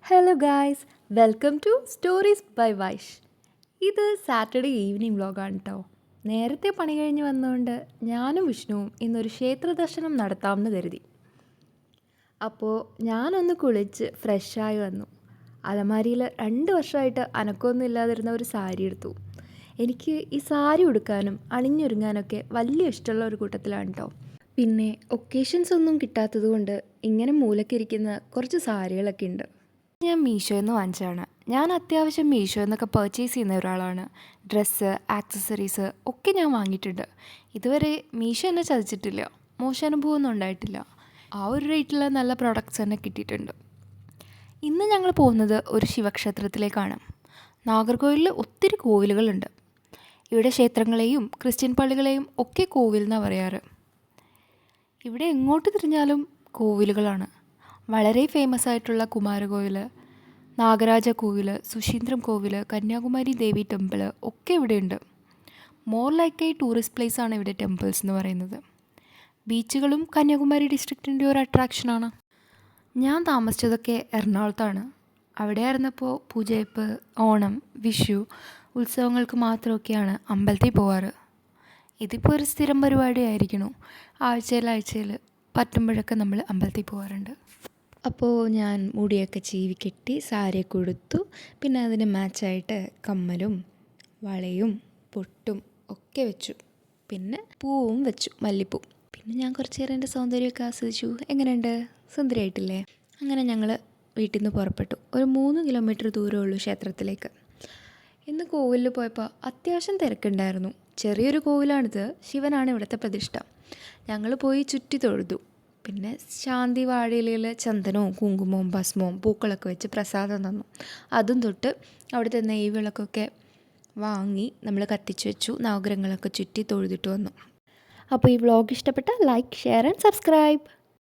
Hello guys, welcome to stories by Vaish. ഇത് Saturday evening വ്ലോഗാണ് കേട്ടോ. നേരത്തെ പണി കഴിഞ്ഞ് വന്നുകൊണ്ട് ഞാനും വിഷ്ണുവും ഇന്നൊരു ക്ഷേത്ര ദർശനം നടത്താമെന്ന് കരുതി. അപ്പോൾ ഞാനൊന്ന് കുളിച്ച് ഫ്രഷായി വന്നു. അലമാരിയിൽ 2 വർഷമായിട്ട് അനക്കമൊന്നും ഇല്ലാതിരുന്ന ഒരു സാരി എടുത്തു. എനിക്ക് ഈ സാരി ഉടുക്കാനും അണിഞ്ഞൊരുങ്ങാനൊക്കെ വലിയ ഇഷ്ടമുള്ള ഒരു കൂട്ടത്തിലാണ് കേട്ടോ. പിന്നെ ഒക്കേഷൻസ് ഒന്നും കിട്ടാത്തത് കൊണ്ട് ഇങ്ങനെ മൂലക്കിരിക്കുന്ന കുറച്ച് സാരികളൊക്കെ ഉണ്ട്. ഞാൻ മീഷോയിൽ നിന്ന് വാങ്ങിച്ചതാണ്. ഞാൻ അത്യാവശ്യം മീഷോ എന്നൊക്കെ പർച്ചേസ് ചെയ്യുന്ന ഒരാളാണ്. ഡ്രസ്സ്, ആക്സസറീസ് ഒക്കെ ഞാൻ വാങ്ങിയിട്ടുണ്ട്. ഇതുവരെ മീഷോ എന്നെ ചതിച്ചിട്ടില്ല, മോശം അനുഭവമൊന്നും ഉണ്ടായിട്ടില്ല. ആ ഒരു റേറ്റിൽ നല്ല പ്രോഡക്റ്റ്സ് തന്നെ കിട്ടിയിട്ടുണ്ട്. ഇന്ന് ഞങ്ങൾ പോകുന്നത് ഒരു ശിവക്ഷേത്രത്തിലേക്കാണ്. നാഗർകോവിലിൽ ഒത്തിരി കോവിലുകളുണ്ട്. ഇവിടെ ക്ഷേത്രങ്ങളെയും ക്രിസ്ത്യൻ പള്ളികളെയും ഒക്കെ കോവിൽ എന്നാണ് പറയാറ്. ഇവിടെ എങ്ങോട്ട് തിരിഞ്ഞാലും കോവിലുകളാണ്. വളരെ ഫേമസ് ആയിട്ടുള്ള കുമാരകോവിൽ, നാഗരാജ കോവിൽ, സുശീന്ദ്രം കോവിൽ, കന്യാകുമാരി ദേവി ടെമ്പിൾ ഒക്കെ ഇവിടെയുണ്ട്. More like A tourist place ആണ് ഇവിടെ ടെമ്പിൾസ് എന്ന് പറയുന്നത്. ബീച്ചുകളും കന്യാകുമാരി ഡിസ്ട്രിക്റ്റിൻ്റെ ഒരു അട്രാക്ഷനാണ്. ഞാൻ താമസിച്ചതൊക്കെ എറണാകുളത്താണ്. അവിടെ ആയിരുന്നപ്പോൾ പൂജയപ്പ്, ഓണം, വിഷു ഉത്സവങ്ങൾക്ക് മാത്രമൊക്കെയാണ് അമ്പലത്തിൽ പോവാറ്. ഇതിപ്പോൾ ഒരു സ്ഥിരം പരിപാടി ആയിരിക്കണു. ആഴ്ചയിൽ പറ്റുമ്പോഴൊക്കെ നമ്മൾ അമ്പലത്തിൽ പോകാറുണ്ട്. അപ്പോൾ ഞാൻ മുടിയൊക്കെ ചീവി കെട്ടി സാരിയൊക്കെ ഉടുത്തു. പിന്നെ അതിന് മാച്ചായിട്ട് കമ്മലും വളയും പൊട്ടും ഒക്കെ വെച്ചു. പിന്നെ പൂവും വെച്ചു, മല്ലിപ്പൂ. പിന്നെ ഞാൻ കുറച്ച് നേരം എൻ്റെ സൗന്ദര്യമൊക്കെ ആസ്വദിച്ചു. എങ്ങനെയുണ്ട്, സുന്ദരിയായിട്ടില്ലേ? അങ്ങനെ ഞങ്ങൾ വീട്ടിൽ നിന്ന് പുറപ്പെട്ടു. ഒരു 3 കിലോമീറ്റർ ദൂരമുള്ളൂ ക്ഷേത്രത്തിലേക്ക്. ഇന്ന് കോവിലിൽ പോയപ്പോൾ അത്യാവശ്യം തിരക്കുണ്ടായിരുന്നു. ചെറിയൊരു കോവിലാണിത്. ശിവനാണ് ഇവിടുത്തെ പ്രതിഷ്ഠ. ഞങ്ങൾ പോയി ചുറ്റി തൊഴുതു. പിന്നെ ശാന്തി വാഴയിലയിൽ ചന്ദനവും കുങ്കുമവും ഭസ്മവും പൂക്കളൊക്കെ വെച്ച് പ്രസാദം തന്നു. അതും തൊട്ട് അവിടുത്തെ നെയ്വിളക്കൊക്കെ വാങ്ങി നമ്മൾ കത്തിച്ച് വെച്ചു. നവഗ്രഹങ്ങളൊക്കെ ചുറ്റി തൊഴുതിട്ട് വന്നു. അപ്പോൾ ഈ വ്ളോഗ് ഇഷ്ടപ്പെട്ടാൽ ലൈക്ക്, ഷെയർ ആൻഡ് സബ്സ്ക്രൈബ്.